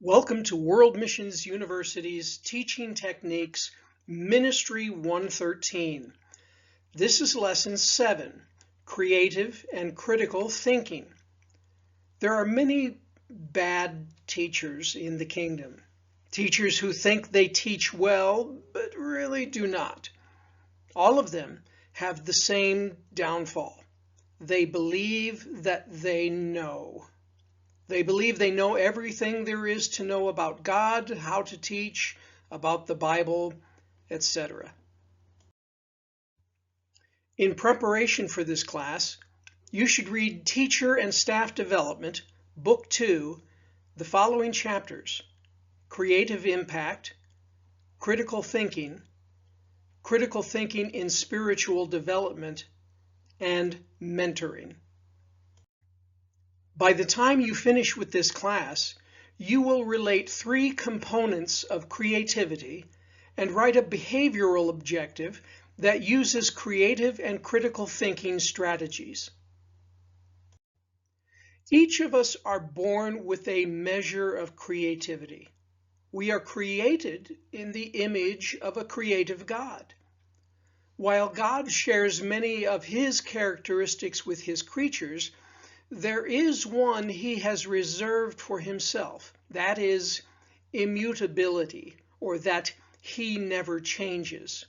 Welcome to World Missions University's Teaching Techniques Ministry 113. This is Lesson 7, Creative and Critical Thinking. There are many bad teachers in the kingdom. Teachers who think they teach well, but really do not. All of them have the same downfall. They believe that they know. They believe they know everything there is to know about God, how to teach, about the Bible, etc. In preparation for this class, you should read Teacher and Staff Development, Book 2, the following chapters: Creative Impact, Critical Thinking in Spiritual Development, and Mentoring. By the time you finish with this class, you will relate 3 components of creativity and write a behavioral objective that uses creative and critical thinking strategies. Each of us are born with a measure of creativity. We are created in the image of a creative God. While God shares many of His characteristics with His creatures, there is one He has reserved for Himself, that is, immutability, or that He never changes.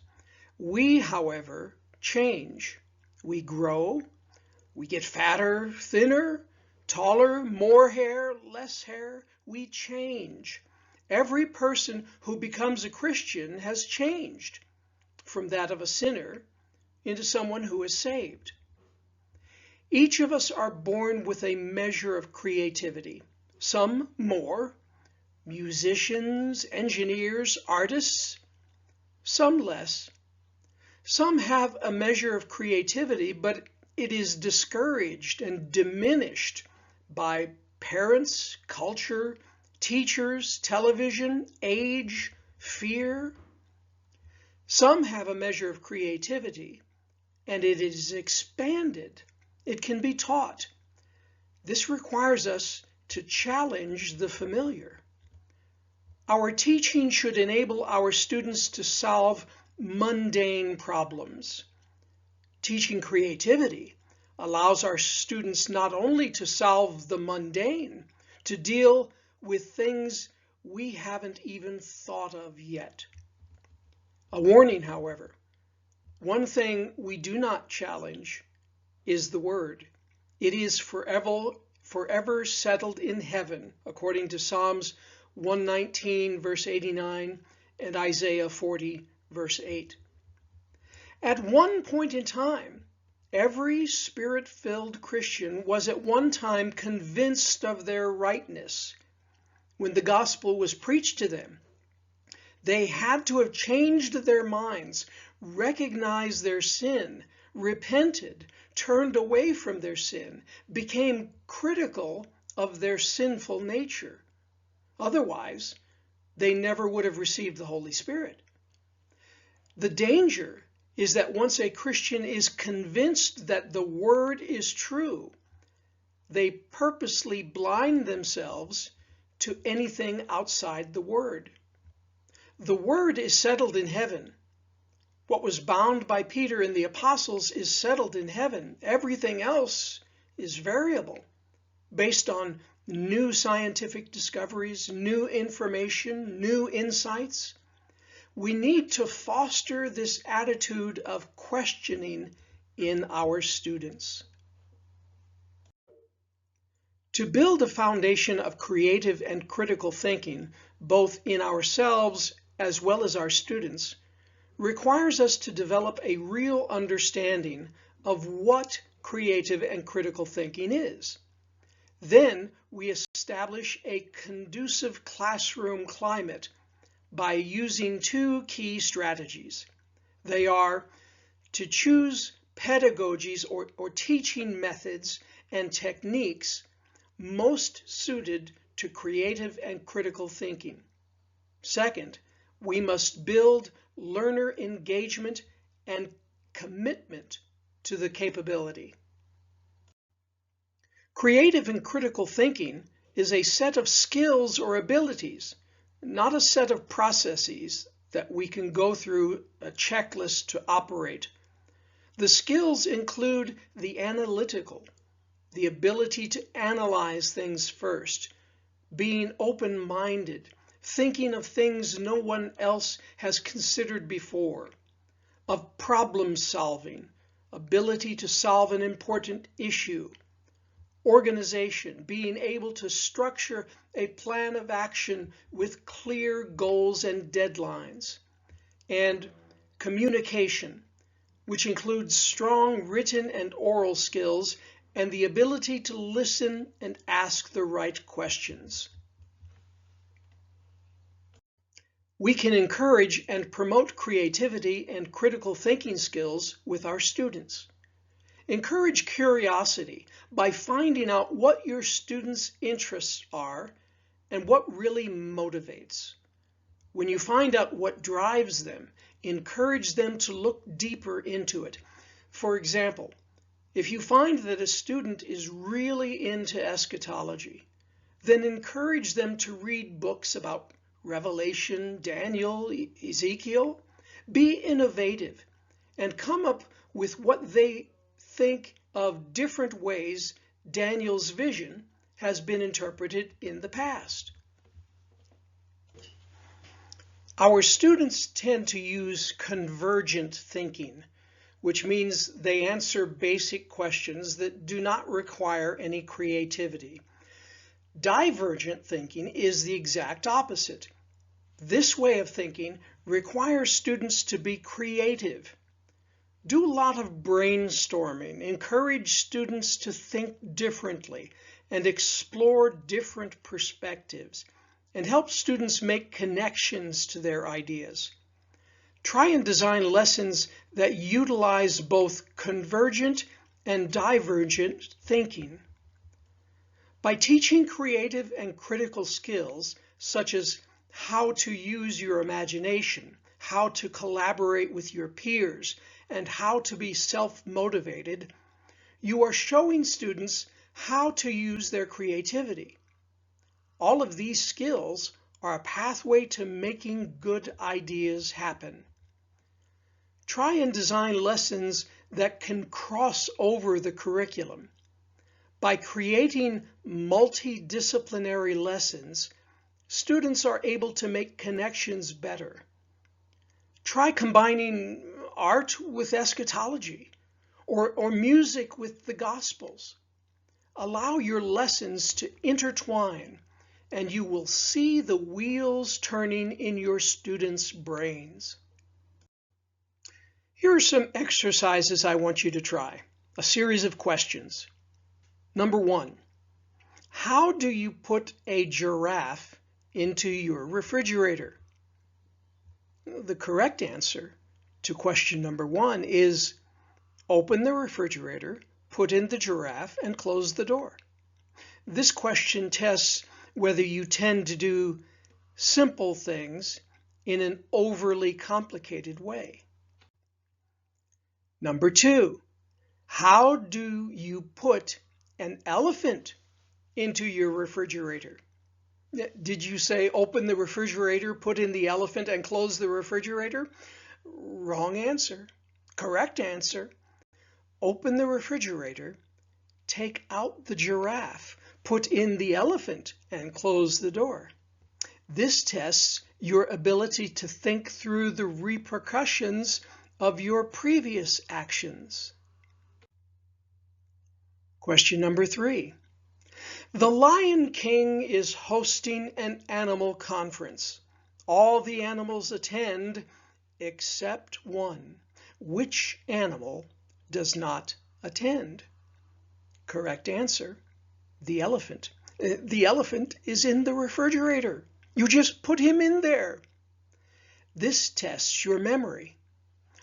We, however, change. We grow, we get fatter, thinner, taller, more hair, less hair. We change. Every person who becomes a Christian has changed from that of a sinner into someone who is saved. Each of us are born with a measure of creativity, some more, musicians, engineers, artists, some less. Some have a measure of creativity, but it is discouraged and diminished by parents, culture, teachers, television, age, fear. Some have a measure of creativity, and it is expanded. It can be taught. This requires us to challenge the familiar. Our teaching should enable our students to solve mundane problems. Teaching creativity allows our students not only to solve the mundane, to deal with things we haven't even thought of yet. A warning, however, one thing we do not challenge is the Word. It is forever settled in heaven, according to Psalms 119, verse 89, and Isaiah 40, verse 8. At one point in time, every Spirit-filled Christian was at one time convinced of their rightness. When the gospel was preached to them, they had to have changed their minds, recognized their sin, repented, turned away from their sin, became critical of their sinful nature. Otherwise, they never would have received the Holy Spirit. The danger is that once a Christian is convinced that the Word is true, they purposely blind themselves to anything outside the Word. The Word is settled in heaven. What was bound by Peter and the apostles is settled in heaven. Everything else is variable, based on new scientific discoveries, new information, new insights. We need to foster this attitude of questioning in our students. To build a foundation of creative and critical thinking, both in ourselves as well as our students, requires us to develop a real understanding of what creative and critical thinking is. Then we establish a conducive classroom climate by using 2 key strategies. They are to choose pedagogies or teaching methods and techniques most suited to creative and critical thinking. Second, we must build learner engagement and commitment to the capability. Creative and critical thinking is a set of skills or abilities, not a set of processes that we can go through a checklist to operate. The skills include the analytical, the ability to analyze things first, being open-minded, thinking of things no one else has considered before, of problem solving, ability to solve an important issue, organization, being able to structure a plan of action with clear goals and deadlines, and communication, which includes strong written and oral skills and the ability to listen and ask the right questions. We can encourage and promote creativity and critical thinking skills with our students. Encourage curiosity by finding out what your students' interests are and what really motivates. When you find out what drives them, encourage them to look deeper into it. For example, if you find that a student is really into eschatology, then encourage them to read books about Revelation, Daniel, Ezekiel. Be innovative and come up with what they think of different ways Daniel's vision has been interpreted in the past. Our students tend to use convergent thinking, which means they answer basic questions that do not require any creativity. Divergent thinking is the exact opposite. This way of thinking requires students to be creative. Do a lot of brainstorming, encourage students to think differently and explore different perspectives, and help students make connections to their ideas. Try and design lessons that utilize both convergent and divergent thinking. By teaching creative and critical skills, such as how to use your imagination, how to collaborate with your peers, and how to be self-motivated, you are showing students how to use their creativity. All of these skills are a pathway to making good ideas happen. Try and design lessons that can cross over the curriculum. By creating multidisciplinary lessons, students are able to make connections better. Try combining art with eschatology or music with the Gospels. Allow your lessons to intertwine, and you will see the wheels turning in your students' brains. Here are some exercises I want you to try, a series of questions. Number 1, how do you put a giraffe into your refrigerator? The correct answer to question number 1 is open the refrigerator, put in the giraffe, and close the door. This question tests whether you tend to do simple things in an overly complicated way. Number 2, how do you put an elephant into your refrigerator? Did you say open the refrigerator, put in the elephant, and close the refrigerator? Wrong answer. Correct answer. Open the refrigerator, take out the giraffe, put in the elephant, and close the door. This tests your ability to think through the repercussions of your previous actions. Question number 3. The Lion King is hosting an animal conference. All the animals attend except one. Which animal does not attend? Correct answer, the elephant. The elephant is in the refrigerator. You just put him in there. This tests your memory.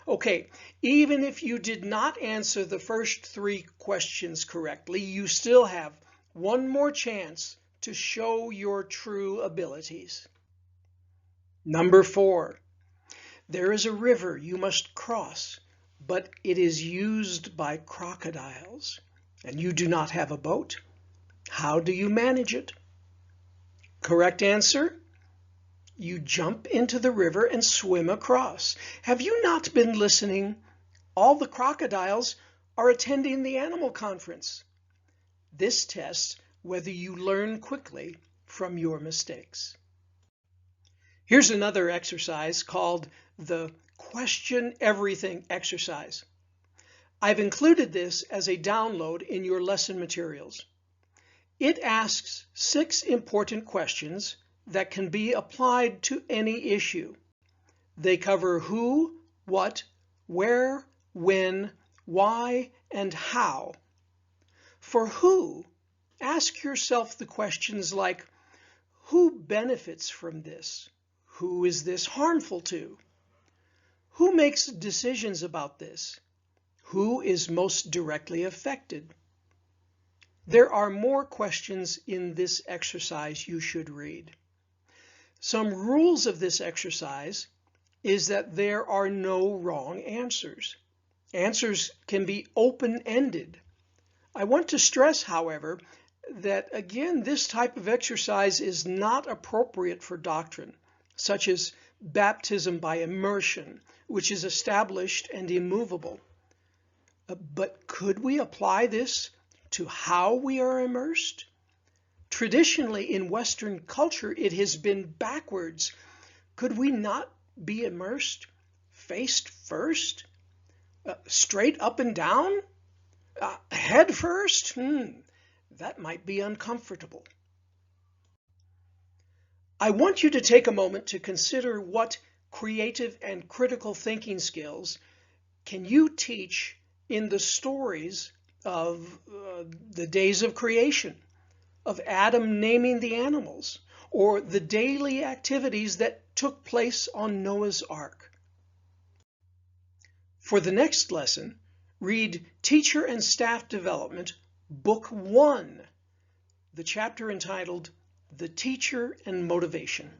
Okay, even if you did not answer the first 3 questions correctly, you still have one more chance to show your true abilities. Number 4, there is a river you must cross, but it is used by crocodiles, and you do not have a boat. How do you manage it? Correct answer? You jump into the river and swim across. Have you not been listening? All the crocodiles are attending the animal conference. This tests whether you learn quickly from your mistakes. Here's another exercise called the Question Everything exercise. I've included this as a download in your lesson materials. It asks 6 important questions that can be applied to any issue. They cover who, what, where, when, why, and how. For who, ask yourself the questions like, who benefits from this? Who is this harmful to? Who makes decisions about this? Who is most directly affected? There are more questions in this exercise you should read. Some rules of this exercise is that there are no wrong answers. Answers can be open-ended. I want to stress, however, that again, this type of exercise is not appropriate for doctrine, such as baptism by immersion, which is established and immovable. But could we apply this to how we are immersed? Traditionally, in Western culture, it has been backwards. Could we not be immersed face first? Straight up and down? Head first? That might be uncomfortable. I want you to take a moment to consider what creative and critical thinking skills can you teach in the stories of the days of creation, of Adam naming the animals, or the daily activities that took place on Noah's Ark. For the next lesson, read Teacher and Staff Development, Book 1, the chapter entitled The Teacher and Motivation.